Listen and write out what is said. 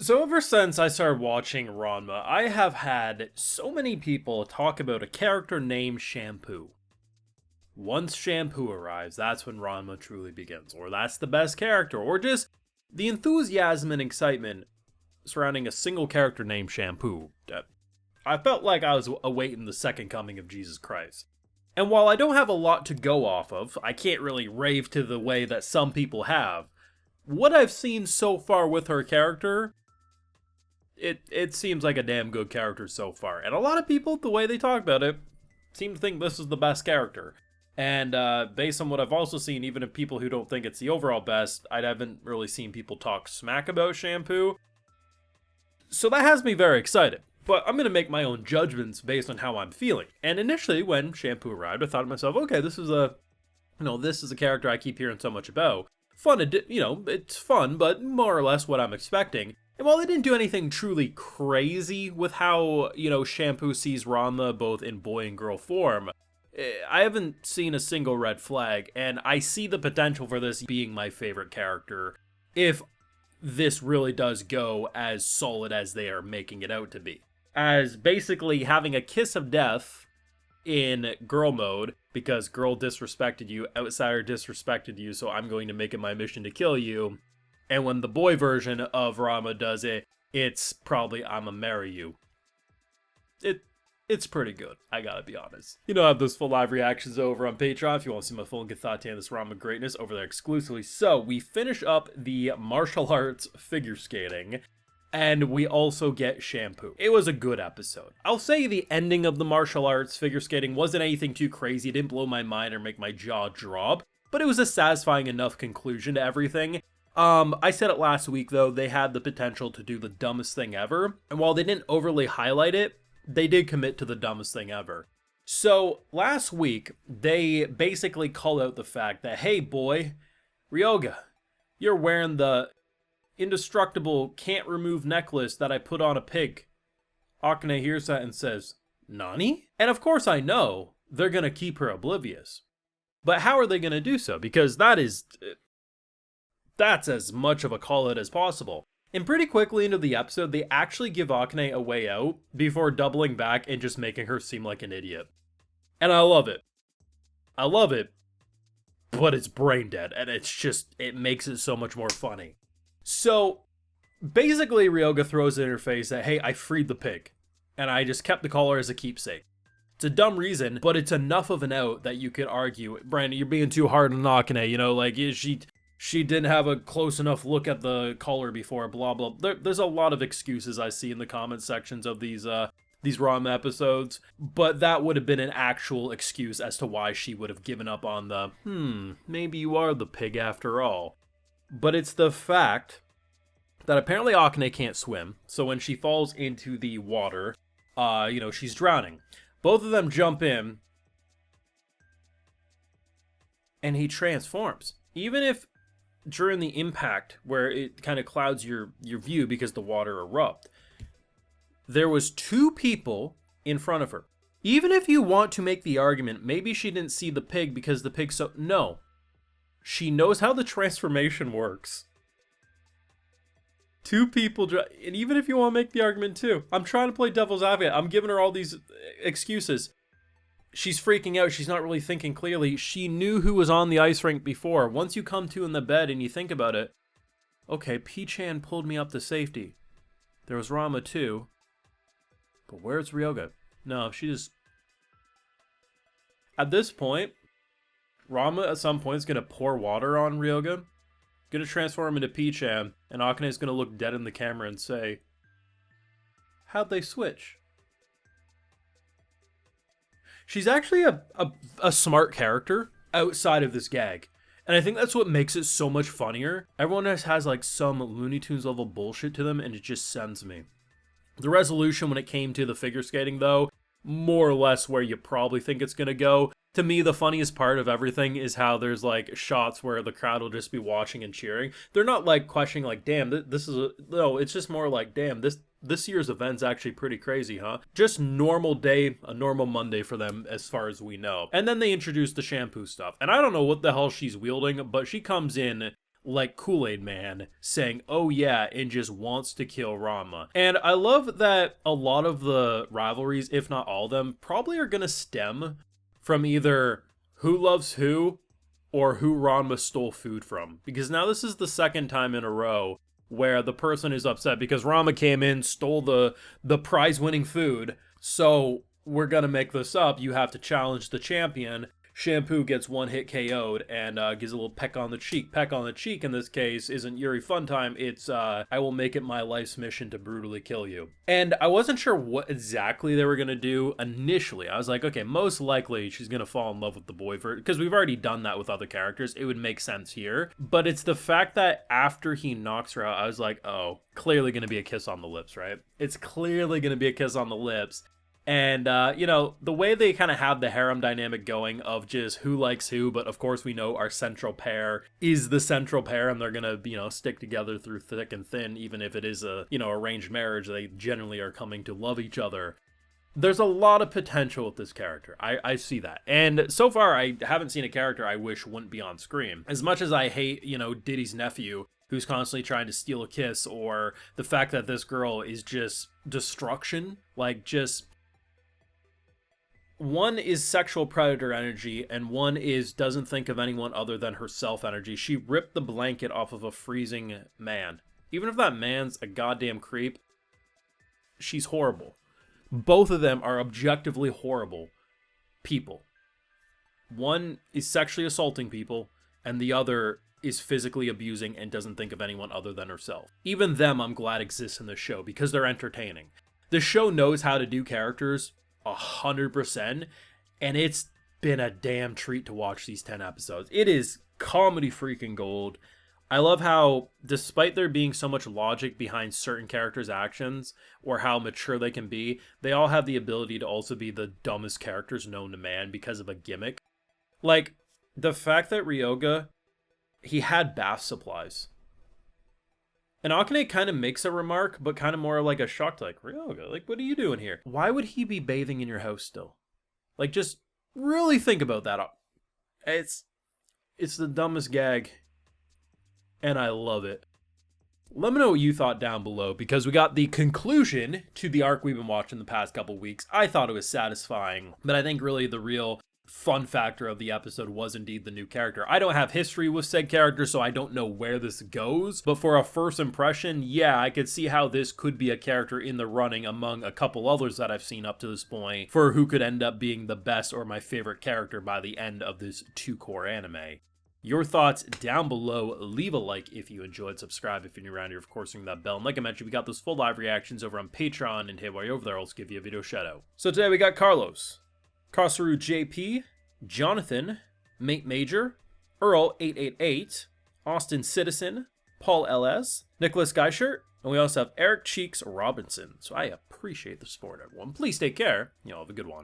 So ever since I started watching Ranma, I have had so many people talk about a character named Shampoo. Once Shampoo arrives, that's when Ranma truly begins, or that's the best character, or just the enthusiasm and excitement surrounding a single character named Shampoo. I felt like I was awaiting the second coming of Jesus Christ. And while I don't have a lot to go off of, I can't really rave to the way that some people have. What I've seen so far with her character, it seems like a damn good character so far. And a lot of people, the way they talk about it, seem to think this is the best character. And based on what I've also seen, even if people who don't think it's the overall best, I haven't really seen people talk smack about Shampoo. So that has me very excited. But I'm going to make my own judgments based on how I'm feeling. And initially, when Shampoo arrived, I thought to myself, okay, this is a character I keep hearing so much about. It's fun, but more or less what I'm expecting. And while they didn't do anything truly crazy with how, Shampoo sees Ranma both in boy and girl form, I haven't seen a single red flag, and I see the potential for this being my favorite character if this really does go as solid as they are making it out to be. As basically having a kiss of death in girl mode, because girl disrespected you, outsider disrespected you, so I'm going to make it my mission to kill you. And when the boy version of Ranma does it, it's probably I'ma marry you. It's pretty good, I gotta be honest. I have those full live reactions over on Patreon if you want to see my full and good thought on this Ranma greatness over there exclusively. So, we finish up the martial arts figure skating, and we also get Shampoo. It was a good episode. I'll say the ending of the martial arts figure skating wasn't anything too crazy, it didn't blow my mind or make my jaw drop, but it was a satisfying enough conclusion to everything. I said it last week though, they had the potential to do the dumbest thing ever, and while they didn't overly highlight it, they did commit to the dumbest thing ever. So, last week, they basically call out the fact that, hey boy, Ryoga, you're wearing the indestructible can't remove necklace that I put on a pig. Akane hears that and says, Nani? And of course I know they're gonna keep her oblivious. But how are they gonna do so? Because that's as much of a call out as possible. And pretty quickly into the episode, they actually give Akane a way out before doubling back and just making her seem like an idiot. And I love it. I love it, but it's brain dead, and it makes it so much more funny. So, basically Ryoga throws in her face that, hey, I freed the pig, and I just kept the collar as a keepsake. It's a dumb reason, but it's enough of an out that you could argue, Brandon, you're being too hard on Akane, she didn't have a close enough look at the collar before, blah, blah. There's a lot of excuses I see in the comment sections of these Ranma episodes, but that would have been an actual excuse as to why she would have given up on the, maybe you are the pig after all. But it's the fact that apparently Akane can't swim, so when she falls into the water, she's drowning. Both of them jump in, and he transforms. Even if during the impact where it kind of clouds your view because the water erupt, there was two people in front of her. Even if you want to make the argument, maybe she didn't see the pig because the pig no. She knows how the transformation works. Two people, and even if you want to make the argument too, I'm trying to play devil's advocate, I'm giving her all these excuses. She's freaking out. She's not really thinking clearly. She knew who was on the ice rink before. Once you come to in the bed and you think about it, okay, P-chan pulled me up to safety. There was Ranma too. But where's Ryoga? No, she just... At this point, Ranma at some point is going to pour water on Ryoga, going to transform him into P-chan, and Akane is going to look dead in the camera and say, how'd they switch? She's actually a smart character outside of this gag. And I think that's what makes it so much funnier. Everyone has like some Looney Tunes level bullshit to them, and it just sends me. The resolution when it came to the figure skating, though, more or less where you probably think it's going to go. To me, the funniest part of everything is how there's like shots where the crowd will just be watching and cheering. They're not like questioning like, damn, this is no, it's just more like, damn, this year's event's actually pretty crazy, huh? Just normal day, a normal Monday for them as far as we know. And then they introduce the Shampoo stuff. And I don't know what the hell she's wielding, but she comes in like Kool-Aid Man saying, oh yeah, and just wants to kill Ranma. And I love that a lot of the rivalries, if not all of them, probably are going to stem from either who loves who or who Ranma stole food from. Because now this is the second time in a row where the person is upset because Ranma came in, stole the prize-winning food, so we're going to make this up. You have to challenge the champion. Shampoo gets one hit KO'd and gives a little peck on the cheek. Peck on the cheek in this case isn't Yuri Funtime, it's I will make it my life's mission to brutally kill you. And I wasn't sure what exactly they were going to do initially. I was like, okay, most likely she's going to fall in love with the boy, because we've already done that with other characters. It would make sense here. But it's the fact that after he knocks her out, I was like, oh, clearly going to be a kiss on the lips, right? It's clearly going to be a kiss on the lips. And, you know, the way they kind of have the harem dynamic going of just who likes who, but of course we know our central pair is the central pair and they're going to, you know, stick together through thick and thin, even if it is a, you know, arranged marriage, they generally are coming to love each other. There's a lot of potential with this character. I see that. And so far, I haven't seen a character I wish wouldn't be on screen. As much as I hate, you know, Diddy's nephew, who's constantly trying to steal a kiss, or the fact that this girl is just destruction, like just... One is sexual predator energy, and one is doesn't think of anyone other than herself energy. She ripped the blanket off of a freezing man. Even if that man's a goddamn creep, she's horrible. Both of them are objectively horrible people. One is sexually assaulting people, and the other is physically abusing and doesn't think of anyone other than herself. Even them, I'm glad exists in the show, because they're entertaining. The show knows how to do characters 100%, and it's been a damn treat to watch these 10 episodes. It is comedy freaking gold. I love how, despite there being so much logic behind certain characters' actions, or how mature they can be, they all have the ability to also be the dumbest characters known to man because of a gimmick. Like, the fact that Ryoga, he had bath supplies. And Akane kind of makes a remark, but kind of more like a shocked, like, Ryoga, like, what are you doing here? Why would he be bathing in your house still? Like, just really think about that. It's the dumbest gag, and I love it. Let me know what you thought down below, because we got the conclusion to the arc we've been watching the past couple weeks. I thought it was satisfying, but I think really the real fun factor of the episode was indeed the new character. I don't have history with said character, so I don't know where this goes, but for a first impression, yeah, I could see how this could be a character in the running among a couple others that I've seen up to this point for who could end up being the best or my favorite character by the end of this 2-core anime. Your thoughts down below. Leave a like if you enjoyed, subscribe if you're new around here, of course, ring that bell. And like I mentioned, we got those full live reactions over on Patreon, and hey, while you're over there, I'll just give you a video shout out. So today we got Carlos, Kasaru JP, Jonathan, Mate Major, Earl 888, Austin Citizen, Paul LS, Nicholas Geischer, and we also have Eric Cheeks Robinson. So I appreciate the support, everyone. Please take care. You all have a good one.